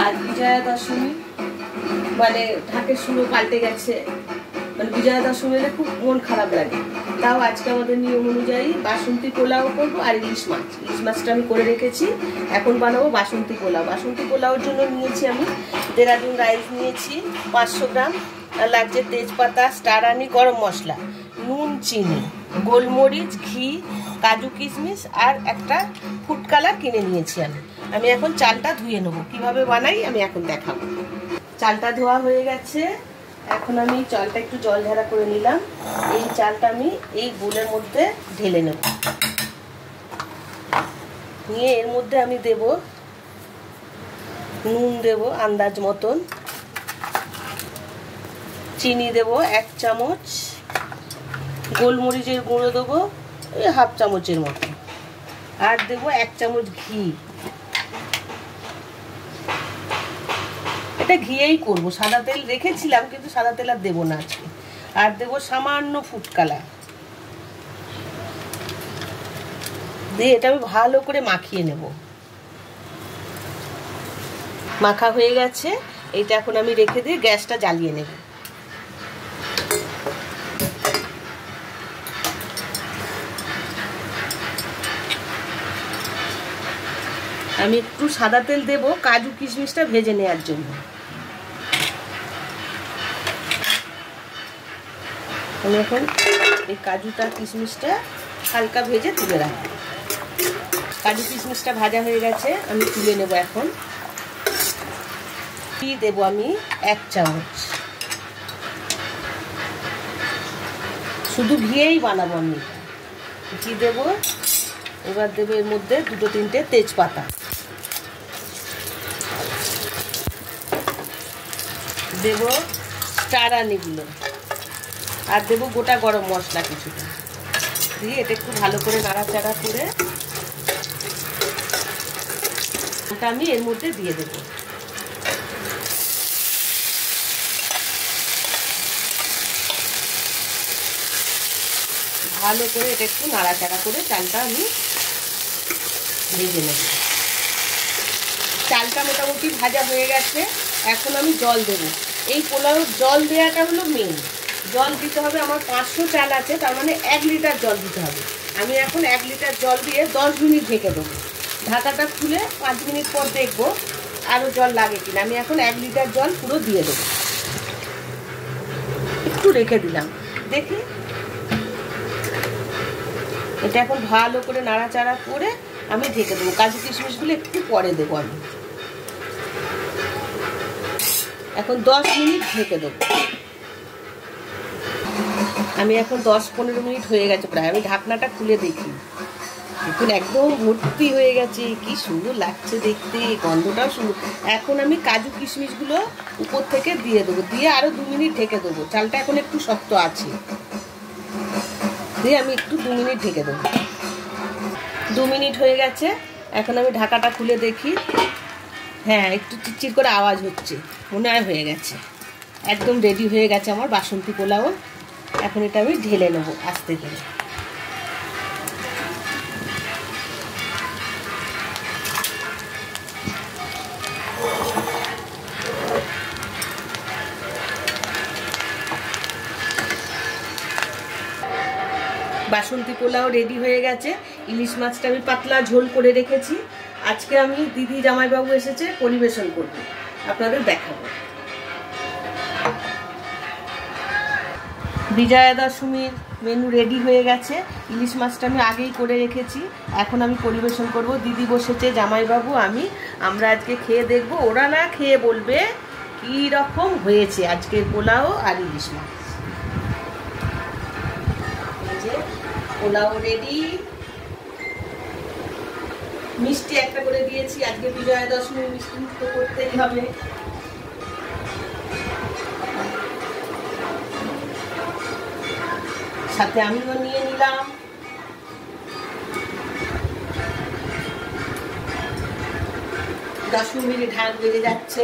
আজ বিজয়া দশমী, মানে ঢাকের সুরো পাল্টে গেছে, মানে বিজয়া দশমী এলে খুব মন খারাপ লাগে। তাও আজকে আমাদের নিয়ম অনুযায়ী বাসন্তী পোলাও করবো আর ইলিশ মাছটা আমি করে রেখেছি। এখন বানাবো বাসন্তী পোলাও। বাসন্তী পোলাওর জন্য নিয়েছি আমি দেরাদুন রাইস নিয়েছি 500 গ্রাম, আর লাগছে তেজপাতা, স্টার আনি, গরম মশলা, নুন, চিনি, গোলমরিচ, ঘি, কাজু কিশমিশ আর একটা ফুড কালার কিনে নিয়েছি আমি এখন চালটা ধুয়ে নেবো। কিভাবে বানাই আমি এখন দেখাবো। চালটা ধোয়া হয়ে গেছে, এখন আমি চালটা একটু জল ঝাড়া করে নিলাম। এই চালটা আমি এই বোলের মধ্যে ঢেলে নেব, নিয়ে এর মধ্যে আমি দেব নুন, দেব আন্দাজ মতন, চিনি দেব 1 চামচ, গোলমরিচের গুঁড়ো দেবো এই 1/2 চামচের মতো, আর দেব 1 চামচ ঘি। এটা ঘিয়েই করবো, সাদা তেল রেখেছিলাম কিন্তু সাদা তেল আর দেবো না আজকে। আর দেবো সামান্য ফুড কালার দিয়ে এটা আমি ভালো করে মাখিয়ে নেব। মাখা হয়ে গেছে, এইটা এখন আমি রেখে দিয়ে গ্যাসটা জ্বালিয়ে নেব। আমি একটু সাদা তেল দেব কাজু কিশমিশটা ভেজে নেওয়ার জন্য। আমি এখন এই কাজুটা কিশমিশটা হালকা ভেজে তুলে রাখবো। কাজু কিশমিশটা ভাজা হয়ে গেছে, আমি তুলে নেব। এখন ঘি দেব আমি 1 চামচ, শুধু ঘিয়েই বানাবো আমি। ঘি দেব, এবার দেবো এর মধ্যে 2-3টে তেজপাতা, দেব স্টার আনিগুলো, আর দেবো গোটা গরম মশলা কিছুটা দিয়ে এটা একটু ভালো করে নাড়াচাড়া করে ওটা আমি এর মধ্যে দিয়ে দেব। ভালো করে এটা একটু নাড়াচাড়া করে চালটা আমি ভেজে নেব। চালটা মোটামুটি ভাজা হয়ে গেছে, এখন আমি জল দেব। এই পোলাও জল দেওয়াটা হলো মেন। জল দিতে হবে, আমার 500 চাল আছে, তার মানে 1 লিটার জল দিতে হবে। আমি এখন 1 লিটার জল দিয়ে 10 মিনিট ঢেকে দেবো। ঢাকাটা খুলে 5 মিনিট পর দেখবো আরও জল লাগে কিনা। আমি এখন 1 লিটার জল পুরো দিয়ে দেবো, একটু রেখে দিলাম। দেখি এটা এখন ভালো করে নাড়াচাড়া করে আমি ঢেকে দেবো। কাজু কিশমিশগুলো একটু পরে দেবো আমি। এখন 10 মিনিট ঢেকে দেবো। আমি এখন 10-15 মিনিট হয়ে গেছে প্রায়। আমি ঢাকনাটা খুলে দেখি, এখন একদম ভর্তি হয়ে গেছে। কি সুন্দর লাগছে দেখতে, গন্ধটাও সুন্দর। এখন আমি কাজু কিশমিশগুলো উপর থেকে দিয়ে দেবো, দিয়ে আরও 2 মিনিট ঢেকে দেবো। চালটা এখন একটু শক্ত আছে, দিয়ে আমি একটু 2 মিনিট ঢেকে দেবো। 2 মিনিট হয়ে গেছে, এখন আমি ঢাকাটা খুলে দেখি। হ্যাঁ, একটু চিরচির করে আওয়াজ হচ্ছে, মনে হয় হয়ে গেছে। একদম রেডি হয়ে গেছে আমার বাসন্তী পোলাও। এখন এটা আমি ঢেলে নেবো আস্তে করে। বাসন্তী পোলাও রেডি হয়ে গেছে। ইলিশ মাছটা আমি পাতলা ঝোল করে রেখেছি। আজকে আমি দিদি জামাইবাবু এসেছে, পরিবেশন করব, আপনাদের দেখাবো। বিজয়া দশমীর মেনু রেডি হয়ে গেছে। ইলিশ মাছটা আমি আগেই করে রেখেছি, এখন আমি পরিবেশন করব। দিদি বসেছে, জামাইবাবু, আমরা আজকে খেয়ে দেখব, ওরা না খেয়ে বলবে কী রকম হয়েছে আজকের পোলাও আর ইলিশ মাছ। পোলাও রেডি, মিষ্টি একটা করে দিয়েছি। আজকে বিজয়া দশমী, মিষ্টি তো করতেই হবে। সাথে আমিও নিয়ে নিলাম। 10 মিনিট ঢাক বেজে যাচ্ছে,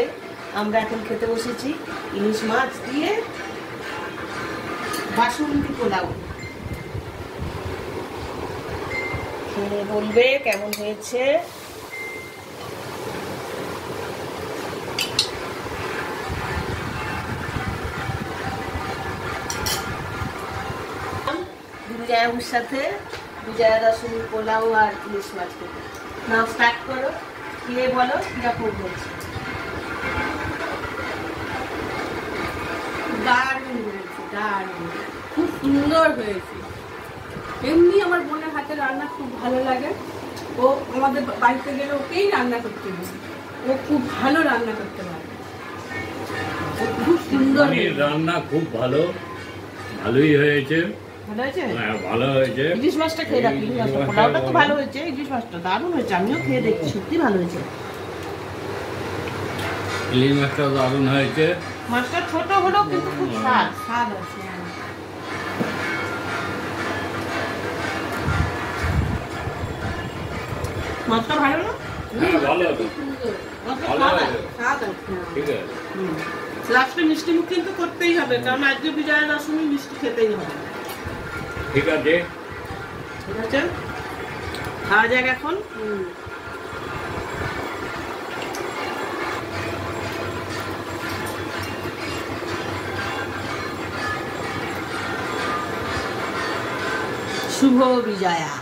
আমরা এখন খেতে বসেছি ইলিশ মাছ দিয়ে বাসন্তী পোলাও। খেয়ে বলবে কেমন হয়েছে। জয়াবুর সাথে বিজয়া দশমীর পোলাও আর ইলিশ মাছ খেতে। নাও স্টার্ট করো, খেয়ে বলো কিরকম হয়েছে। দারুণ হয়েছে, দারুণ, খুব সুন্দর হয়েছে। এমনি আমার বোনের হাতে রান্না খুব ভালো লাগে। ও আমাদের বাড়িতে গেলে ওকেই রান্না করতে হবে, ও খুব ভালো রান্না করতে পারে, ও খুব সুন্দর রান্না, খুব ভালো, ভালোই হয়েছে। ভালো হয়েছে? হ্যাঁ ভালো হয়েছে। ইলিশ মাছটা খেয়ে দেখি, ইলিশ মাছটা পোলাওটা তো ভালো হয়েছে, ইলিশ মাছটা দারুণ হয়েছে, আমিও খেয়ে দেখছি, সত্যি ভালো হয়েছে। ইলিশ মাছটা দারুণ হয়েছে। মাছটা ছোট হলেও কিন্তু খুব স্বাদ। স্বাদ আছে। মাছটা ভালো না? হ্যাঁ ভালো খুব সুন্দর, মাছটা ভালো স্বাদ হয়েছে। আছে। স্বাদ আছে। ঠিক আছে। লাস্টে মিষ্টি মুখ কিন্তু করতেই হবে, কারণ আজকে বিজয়া দশমী মিষ্টি খেতেই হবে। ঠিক আছে, ঠিক আছে, খাওয়া যাক এখন। শুভ বিজয়া।